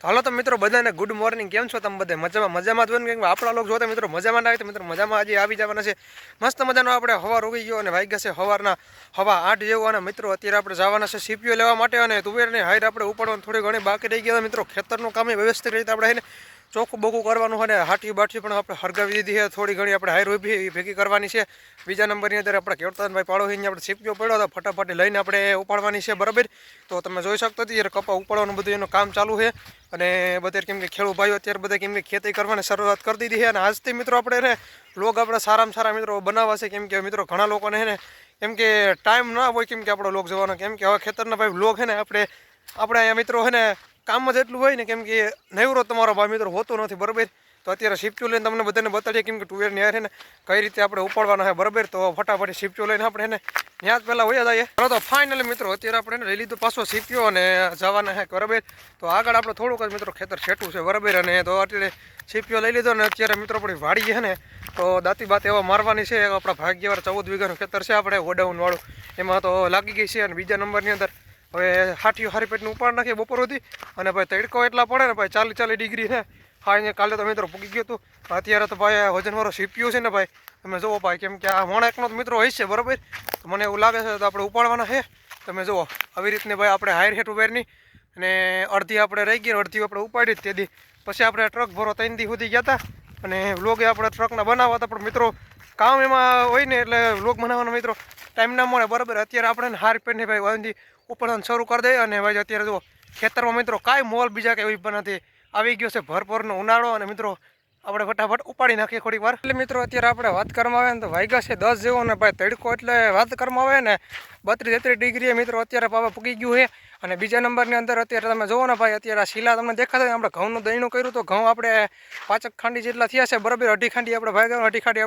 તો હાલો તો મિત્રો બધાને ગુડ મોર્નિંગ. કેમ છો તમે બધા? મજામાં જ હોય ને? આપણા લોકો જોતા મિત્રો મજામાં ના આવે તો મિત્રો મજામાં હજી આવી જવાના છે. મસ્ત મજાનો આપણે હવાર ઉગી ગયો અને વાગ્યા છે સવારના 8:15 જેવું. અને મિત્રો અત્યારે આપણે જવાના છે સીપીઓ લેવા માટે અને તુવેરની હાઈર આપણે ઉપાડવાનું થોડી ઘણી બાકી રહી ગયા મિત્રો. ખેતરનું કામ વ્યવસ્થિત રીતે આપણે એને ચોખ્ખું બોખું કરવાનું હોય ને હાટી બાટી પણ આપણે હરગાવી દીધી છે. થોડી ઘણી આપણે હાઈર ઊભી ભેગી કરવાની છે. બીજા નંબરની અંદર આપણે કેવતનભાઈ પાડોશીને આપણે સીપીઓ પડ્યો તો ફટાફટ લઈને આપણે ઉપાડવાની છે. બરાબર, તો તમે જોઈ શકતો હતી કપા ઉપાડવાનું બધું એનું કામ ચાલુ છે. અને બધા કેમ કે ખેડૂત ભાઈઓ અત્યારે બધા કેમ કે ખેતી કરવાની શરૂઆત કરી દીધી છે. અને આજથી મિત્રો આપણે એને લોગ આપણે સારામાં સારા મિત્રો બનાવવા છે. કેમ કે મિત્રો ઘણા લોકોને છે ને કેમ કે ટાઈમ ના હોય કેમ કે આપણો લોગ જવાનો. કેમ કે હવે ખેતરના ભાઈ લોગ છે ને આપણે અહીંયા મિત્રો છે ને કામ જ એટલું હોય ને કેમ કે નવરો તમારો ભાઈ મિત્રો હોતો નથી. બરાબર, તો અત્યારે શિફ્ટો લઈને તમને બધાને બતાડીએ કેમ કે ટુવેરની યાર છે ને કઈ રીતે આપણે ઉપાડવાના છે. બરાબર, તો ફટાફટ શિફ્ટો લઈને આપણે એને ત્યાં જ પહેલાં વયા જઈએ. તો ફાઇનલી મિત્રો અત્યારે આપણે લઈ લીધું પાછો શીપ્યો અને જવાના છે. બરાબર, તો આગળ આપણે થોડુંક જ મિત્રો ખેતર છેટું છે. બરાબર, અને તો અત્યારે શીપ્યો લઈ લીધો ને અત્યારે મિત્રો આપણી વાડી છે ને તો દાંતી બાત એવા મારવાની છે. આપણા ભાગ્યવાર 14 વીઘાનું ખેતર છે આપણે ગોડાઉનવાળું, એમાં તો લાગી ગઈ છે. અને બીજા નંબરની અંદર હવે હાટીઓ હારી પેટનું ઉપાડ નાખીએ બપોર સુધી. અને ભાઈ તડકો એટલા પડે ને ભાઈ 40 ડિગ્રી છે. હા, અહીંયા કાલે તો મિત્રો પૂગી ગયું હતું. અત્યારે તો ભાઈ વજનવાળો સીપ્યો છે ને ભાઈ તમે જુઓ ભાઈ, કેમ કે આ વણાકનો મિત્રો હોય છે. બરાબર, તો મને એવું લાગે છે તો આપણે ઉપાડવાના છે. તમે જુઓ આવી રીતની ભાઈ આપણે હાયર હેઠ ઉભેરની અને અડધી આપણે રહી ગઈ, અડધી આપણે ઉપાડી જ તેથી પછી આપણે ટ્રક ભરો 3 દી સુધી ગયા હતા. અને વ્લોગ આપણે ટ્રકના બનાવવા હતા પણ મિત્રો કામ એમાં હોય ને એટલે વ્લોગ બનાવવાનો મિત્રો ટાઈમ ના મળે. બરાબર, અત્યારે આપણે હાર પેટની ભાઈ વાંધી ઉપાડવાનું શરૂ કરી દઈએ. અને ભાઈ અત્યારે જુઓ ખેતરમાં મિત્રો કાંઈ મોલ બીજા કે એવી પણ નથી. આવી ગયો છે ભરપૂરનો ઉનાળો અને મિત્રો આપણે ફટાફટ ઉપાડી નાખીએ થોડીક વાર. એટલે મિત્રો અત્યારે આપણે વાત કરવામાં આવે ને તો વાગ્યા છે 10 જેવો ને ભાઈ તડકો એટલે વાત કરવામાં આવે ને 32-33 ડિગ્રી મિત્રો અત્યારે પાવા પૂગી ગયું છે. અને બીજા નંબરની અંદર અત્યારે તમે જુઓ ને ભાઈ અત્યારે આ શીલા તમને દેખાતા હોય. આપણે ઘઉંનું દહીણું કર્યું તો ઘઉં આપણે 5 ખાંડી જેટલા થયા છે. બરાબર, 2.5 ખાંડી આપણે ભાગ્યા, 2.5 ખાંડી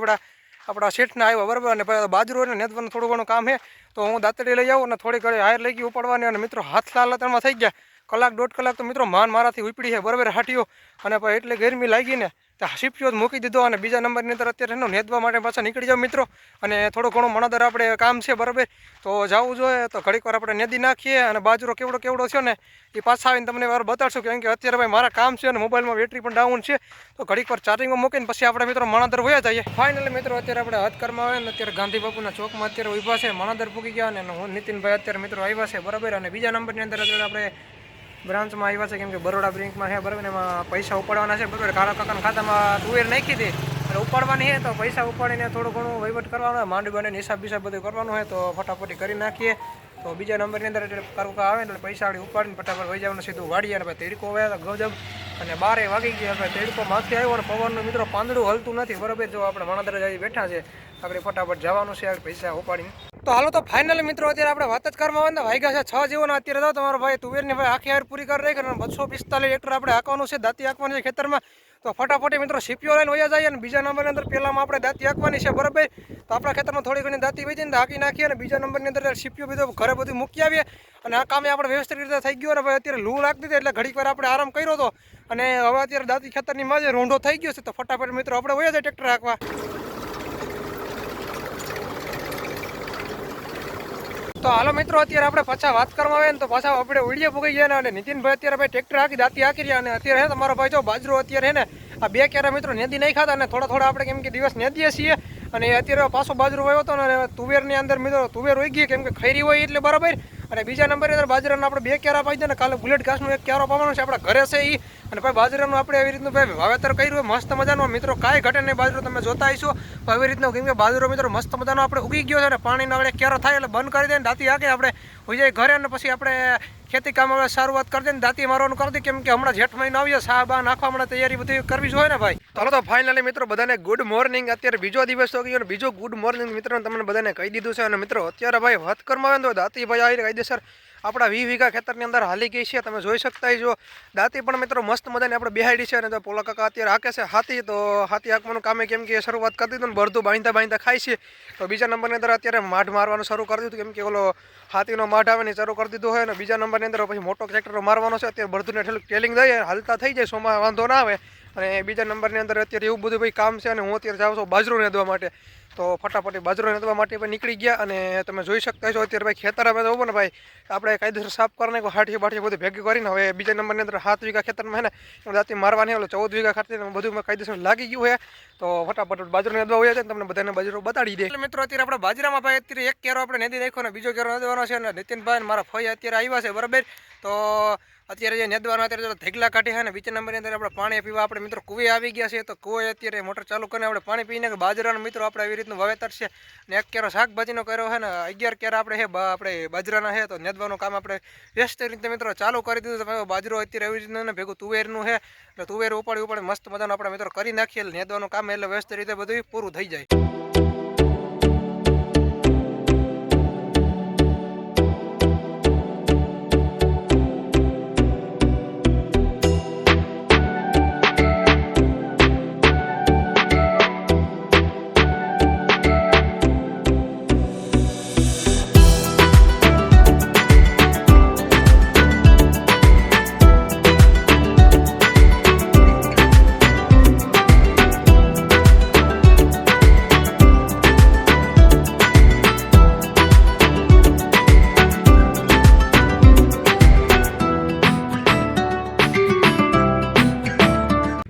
આપણા શેઠના આવ્યા. બરાબર, અને બાજરો અને નેદવાનું થોડું ઘણું કામ છે. તો હું દાંતડી લઈ આવું અને થોડી ઘણી હાયર લઈ ગઈ ઉપાડવાની. અને મિત્રો હાથ લાલતણમાં થઈ ગયા. કલાક 1.5 કલાક તો મિત્રો મારાથી ઉપડી છે. બરાબર, હાટીઓ અને ભાઈ એટલે ગરમી લાગી ને તો શીપ્યો જ મૂકી દીધો. અને બીજા નંબરની અંદર અત્યારે એનો નેદવા માટે પાછા નીકળી જાવ મિત્રો. અને થોડું ઘણું મણોદર આપણે કામ છે. બરાબર, તો જવું જોઈએ તો ઘડીક વાર આપણે નેદી નાખીએ. અને બાજરો કેવડો થયો ને એ પાછા આવીને તમને વાર બતાડશું. કેમ કે અત્યારે ભાઈ મારા કામ છે અને મોબાઈલમાં બેટરી પણ ડાઉન છે. તો ઘડીક વાર ચાર્જિંગમાં મૂકીને પછી આપણે મિત્રો મણોદર વયા જઈએ. ફાઇનલી મિત્રો અત્યારે આપણે હાથ કરવામાં આવે ને અત્યારે ગાંધી બાપુના ચોકમાં અત્યારે ઊભા છે. મણોદર પૂગી ગયા અને હું નીતિનભાઈ અત્યારે મિત્રો આવ્યા છે. બરાબર, અને બીજા નંબરની અંદર અત્યારે આપણે બ્રાન્ચમાં આવ્યા છે. કેમ કે બરોડા બેંકમાં છે. બરાબર, એમાં પૈસા ઉપાડવાના છે. બરાબર, કાળા કાકાના ખાતામાં તુવેર નાખી દે અને ઉપાડવાની છે. તો પૈસા ઉપાડીને થોડું ઘણું વહીવટ કરવાનો હોય, માંડી બાંડીને હિસાબ બધું કરવાનું હોય. તો ફટાફટી કરી નાખીએ. તો બીજા નંબરની અંદર એટલે કાકા આવે એટલે પૈસા વાળી ઉપાડીને ફટાફટ વહી જવાનું સીધું વાડીએ. અને ભાઈ તડકો આવ્યા હતા ગજબ અને 12 વાગી ગયા. ભાઈ તડકો માથે આવ્યો અને પવનનું મિત્રો પાંદડું હલતું નથી. બરાબર, જો આપણે મણોદર જઈ બેઠા છે આપણે ફટાફટ જવાનું છે પૈસા ઉપાડીને. તો હાલો તો ફાઇનલી મિત્રો અત્યારે આપણે વાત જ કરવા આવે ને વાગ્યા છે 6 જેવો ને અત્યારે તો તમારો ભાઈ તુવેરની ભાઈ આખી હાર પૂરી કરી રહી અને 245 હેક્ટર આપણે હાંકવાનું છે, દાંતી હાંકવાની છે ખેતરમાં. તો ફટાફટ મિત્રો સીપીઓ લઈને વયા જાય. અને બીજા નંબરની અંદર પહેલામાં આપણે દાંતી હાંકવાની છે. બરાબર, તો આપણા ખેતરમાં થોડી ઘણી દાંતી વહી જઈને હાંકી નાખીએ. અને બીજા નંબરની અંદર સીપીઓ બધું ઘરે બધું મૂકી આવીએ. અને આ કામે આપણે વ્યવસ્થિત રીતે થઈ ગયું. અને ભાઈ અત્યારે લૂ લાગતી હતી એટલે ઘડીક વાર આપણે આરામ કર્યો હતો. અને હવે અત્યારે દાંતી ખેતરની માજે રોંઢો થઈ ગયો છે. તો ફટાફટ મિત્રો આપણે વયા જાય ટ્રેક્ટર હાંકવા. તો હાલો મિત્રો અત્યારે આપણે પાછા વાત કરવામાં આવે ને તો પાછા આપણે ઉડીએ પૂગી ગયા. અને નીતિનભાઈ અત્યારે ભાઈ ટ્રેક્ટર હાંકી દાંતી હાંકી રહ્યા. અને અત્યારે હે તમારો ભાઈ જો બાજરો અત્યારે હે ને આ 2 ક્યારા મિત્રો નેદી નહીં ખાતા. અને થોડા આપણે કેમ કે દિવસ નેદીએ છીએ. અને અત્યારે પાછો બાજરો વાવ્યો હતો ને તુવેરની અંદર મિત્રો તુવેર હોઈ ગઈ કેમ કે ખૈરી હોય એટલે. બરાબર, અને બીજા નંબરની અંદર બાજરાના આપણે 2 ક્યારા પાઈ દે ને કાલે બુલેટ ઘાસનો 1 ક્યારો પાવાનો છે આપણા ઘરે છે એ. અને ભાઈ બાજરાનું આપણે એવી રીતનું ભાઈ વાવેતર કર્યું હોય મસ્ત મજાનો મિત્રો. કાંઈ ઘટે નહીં, બાજરો તમે જોતા આવીશું એવી રીતનું. કેમ કે બાજરો મિત્રો મસ્ત મજાનો આપણે ઉગી ગયો છે. અને પાણીનો આપણે ક્યારો થાય એટલે બંધ કરી દે ને દાંતી હાકે આપણે હોઈ જાય ઘરે. અને પછી આપણે ખેતી કામ હવે શરૂઆત કરી દે ને દાંતી મારવાનું કરી દે. કેમ કે હમણાં જેઠ મહિનો આવીએ સાહ બા નાખવા હમણાં તૈયારી બધી કરવી જોઈએ ને ભાઈ. ચાલો તો ફાઇનલી મિત્રો બધાને ગુડ મોર્નિંગ. અત્યારે બીજો દિવસ તો ગયો અને બીજો ગુડ મોર્નિંગ મિત્રો તમને બધાને કહી દીધું છે. અને મિત્રો અત્યારે ભાઈ વાત કરવામાં આવે તો દાંતી ભાઈ આવી કાયદેસર આપણા 20 વીઘા ખેતરની અંદર હાલી ગઈ છે. તમે જોઈ શકતા જો દાંતી પણ મિત્રો મસ્ત મજાને આપણે બેહાડી છે. અને જો પોલા કાકા અત્યારે હાકે છે હાથી, તો હાથી હાંકવાનું કામે કેમ કે શરૂઆત કરી દીધું ને બરધું બાંધતા ખાય છે. તો બીજા નંબરની અંદર અત્યારે માઢ મારવાનું શરૂ કરી દીધું. કેમ કે ઓલો હાથીનો માઢ આવે ને શરૂ કરી દીધું હોય. અને બીજા નંબરની અંદર પછી મોટો ટ્રેક્ટર મારવાનો છે. અત્યારે બરધુને ટેલિંગ દઈએ હાલતા થઈ જાય સોમાં વાંધો ના આવે. અને બીજા નંબરની અંદર અત્યારે એવું બધું ભાઈ કામ છે. અને હું અત્યારે જાઉં છું બાજરો નેદવા માટે. તો ફટાફટ બાજરો નેદવા માટે પણ નીકળી ગયા અને તમે જોઈ શકતા છો અત્યારે ભાઈ ખેતર અમે જોવો ને ભાઈ આપણે કાયદેસર સાફ કરીને હાઠી બાઠી બધું ભેગી કરીને હવે બીજા નંબરની અંદર 7 વીઘા ખેતરમાં હે ને દાંતી મારવાની એટલે 14 વીઘા ખાતે બધું કાયદેસર લાગી ગયું છે તો ફટાફટ બાજરો નેદવા હોય છે તમને બધાને બાજરો બતાડી દે એટલે મિત્રો અત્યારે આપણે બાજરામાં ભાઈ અત્યારે એક કેરો આપણે નેદી નાખ્યો ને બીજો કેરો નેદવાનો છે અને નીતિનભાઈ મારા ફઈ અત્યારે આવ્યા છે બરાબર તો અત્યારે જે નેદવાનો અત્યારે ધેગલા કાઢી છે ને બીજા નંબરની અંદર આપણે પાણી પીવા આપણે મિત્રો કુવે આવી ગયા છે તો કુવે અત્યારે મોટર ચાલુ કરીને આપણે પાણી પીને બાજરાના મિત્રો આપણે આવી રીતનું વાવેતર છે ને એક કેરો શાકભાજીનો કર્યો છે ને 11 કેરા આપણે છે આપણે બાજરાના છે તો નેદવાનું કામ આપણે વ્યસ્ત રીતે મિત્રો ચાલુ કરી દીધું તો બાજરો અત્યારે આવી રીતનું ભેગું તુવેરનું છે એટલે તુવેર ઉપાડી મસ્ત મજાનું આપણે મિત્રો કરી નાખીએ એટલે નેદવાનું કામ એટલે વ્યસ્ત રીતે બધું પૂરું થઈ જાય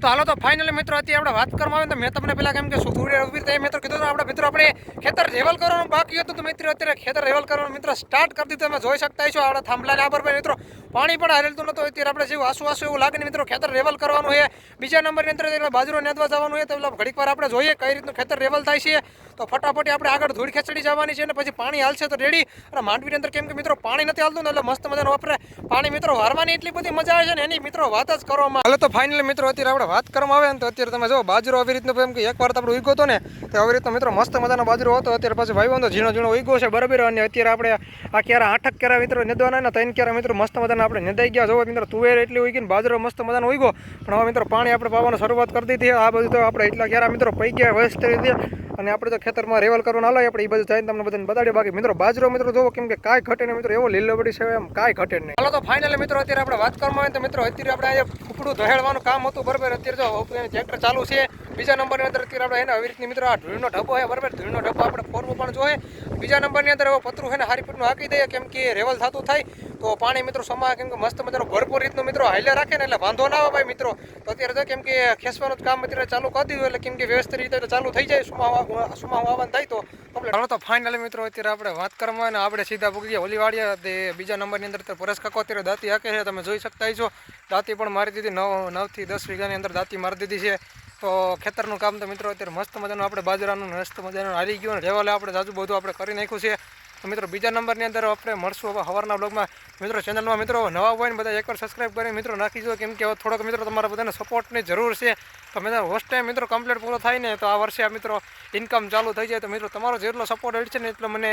તો હાલો તો ફાઇનલી મિત્રો અત્યારે આપણે વાત કરવામાં આવે તો મેં તમને પહેલાં કેમ કે સુધુરે મિત્રો કીધું તો આપણે મિત્રો આપણે ખેતર રેવલ કરવાનું બાકી હતું તો મિત્રો અત્યારે ખેતર રેવલ કરવાનું મિત્રો સ્ટાર્ટ કરી દીધું તમે જોઈ શકતા છો આપણા થાંભલાને આબર ભાઈ મિત્રો પાણી પણ હારેલું નતું અત્યારે આપણે જેવું આસુ એવું લાગે ને મિત્રો ખેતર રેવલ કરવાનું છે બીજા નંબરની અંદર બાજરો નેદવા જવાનું છે તો ઘડીક વાર આપણે જોઈએ કઈ રીતનું ખેતર રેવલ થાય છે તો ફટાફટ આપણે આગળ ધૂળ ખેંચડી જવાની છે અને પછી પાણી હાલશે તો રેડી અને માંડવીની અંદર કેમ કે મિત્રો પાણી નથી હાલતું ને એટલે મસ્ત મજાનું વાપરે પાણી મિત્રો વારવાની એટલી બધી મજા આવે છે ને એની મિત્રો વાત જ કરવામાં હાલો તો ફાઇનલી મિત્રો અત્યારે આપણે વાત કરવામાં આવે ને તો અત્યારે તમે જો બાજરો આવી રીતનું એમ કે એકવાર તો આપણે ઉગ્યો હતો ને તો આવી રીતનો મિત્રો મસ્ત મજાનો બાજરો હતો અત્યારે પાછું ભાઈ તો ઝીણો ઉગ્યો છે બરાબર અને અત્યારે આપણે આ કેરા 8 કેરા મિત્રો નેદવાના ને 3 કેરા મિત્રો મસ્ત મજાના આપણે નેદાઈ ગયા જો મિત્રો તુવેર એટલી ઉગીને બાજરો મસ્ત મજાનો ઉગ્યો પણ હવે મિત્રો પાણી આપણે પાવાનું શરૂઆત કરી દીધી આ બધું તો આપણે એટલા કેરા મિત્રો પઈ ગયા વ્યસ્ત રીતે અને આપણે તો ખેતરમાં રેવલ કરવાનું હાલે આપણે એ બધું જઈને તમને બધાને બતાડીએ બાકી મિત્રો બાજરો મિત્રો જોવો કેમ કે કાંઈ ઘટે ને મિત્રો એવો લીલો પડી છે એમ કાંઈ ઘટે નહીં હાલો તો ફાઇનલી મિત્રો અત્યારે આપણે વાત કરવામાં આવે તો મિત્રો અત્યારે આપણે અહીંયા ફૂકડું ધહેડવાનું કામ હતું બરાબર અત્યારે જો ટ્રેક્ટર ચાલુ છે બીજા નંબરની અંદર અત્યારે આપણે એને આવી રીતની મિત્રો આ ધૂળનો ઢબ્બો છે બરાબર ધૂળનો ઢબ્બો આપણે ફોરવું પણ જોઈએ બીજા નંબરની અંદર હવે પતરું છે ને હારી પીટનું હાકી દઈએ કેમ કે રેવલ થતું થાય તો પાણી મિત્રો સમા કેમ કે મસ્ત મજાનો ભરપૂર રીતનું મિત્રો હાલ્યા રાખે ને એટલે વાંધો ના આવે ભાઈ મિત્રો તો અત્યારે તો કેમ કે ખેસવાનું જ કામ અત્યારે ચાલુ કરી દીધું એટલે કેમ કે વ્યવસ્થિત રીતે ચાલુ થઈ જાય સુમા આવવાનું થાય તો કમ્પ્લીટ તો ફાઇનલી મિત્રો અત્યારે આપણે વાત કરવામાં ને આપણે સીધા પૂગી ગયા ઓલીવાડિયા તે બીજા નંબરની અંદર પરેશ કાકો અત્યારે દાંતી હાકે છે તમે જોઈ શકતા છો દાંતી પણ મારી દીધી 9 થી 10 વીઘાની અંદર દાંતી મારી દીધી છે તો ખેતરનું કામ તો મિત્રો અત્યારે મસ્ત મજાનું આપણે બાજરાનું મસ્ત મજાનું હારી ગયું ને રેવાલે આપણે જાજુ બધું આપણે કરી નાખ્યું છે તો મિત્રો બીજા નંબરની અંદર આપણે મળશું હવે સવારના બ્લોગમાં મિત્રો ચેનલમાં મિત્રો નવા હોય ને બધા એકવાર સબસ્ક્રાઈબ કરીને મિત્રો નાખી દો કેમ કે થોડોક મિત્રો તમારા બધાને સપોર્ટની જરૂર છે તો મિત્રો હોસ્ટ ટાઈમ મિત્રો કમ્પ્લીટ પૂરો થાય ને તો આ વર્ષે આ મિત્રો ઇન્કમ ચાલુ થઈ જાય તો મિત્રો તમારો જેટલો સપોર્ટ છે ને એટલો મને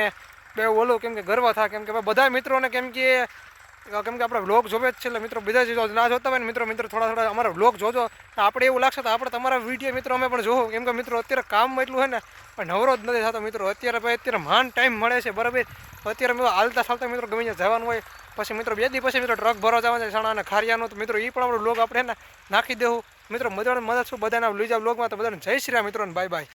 બે ઓલું કેમ કે ગર્વ થાય કેમ કે બધા મિત્રોને કેમ કે આપણે વ્લોગ જોવે જ છે એટલે મિત્રો બધા ના જોતા હોય ને મિત્રો થોડા અમારા વ્લોગ જોજો આપણે એવું લાગશે તો આપણે તમારા વિડીયો મિત્રો અમે પણ જોવો કેમ કે મિત્રો અત્યારે કામમાં એટલું છે ને પણ નવરો જ નથી થતો મિત્રો અત્યારે માંડ ટાઈમ મળે છે બરાબર અત્યારે મિત્રો હાલતા મિત્રો ગમે ત્યાં જવાનું હોય પછી મિત્રો 2 દિવસ પછી મિત્રો ટ્રક ભરવા જવાનું છે ચણા અને ખારિયાનું તો મિત્રો એ પણ આપણો વ્લોગ આપણે નાખી દેવું મિત્રો મદદ શું બધાના લઈ જાવ વ્લોગમાં તો બધાને જય શ્રી રામ મિત્રો બાય બાય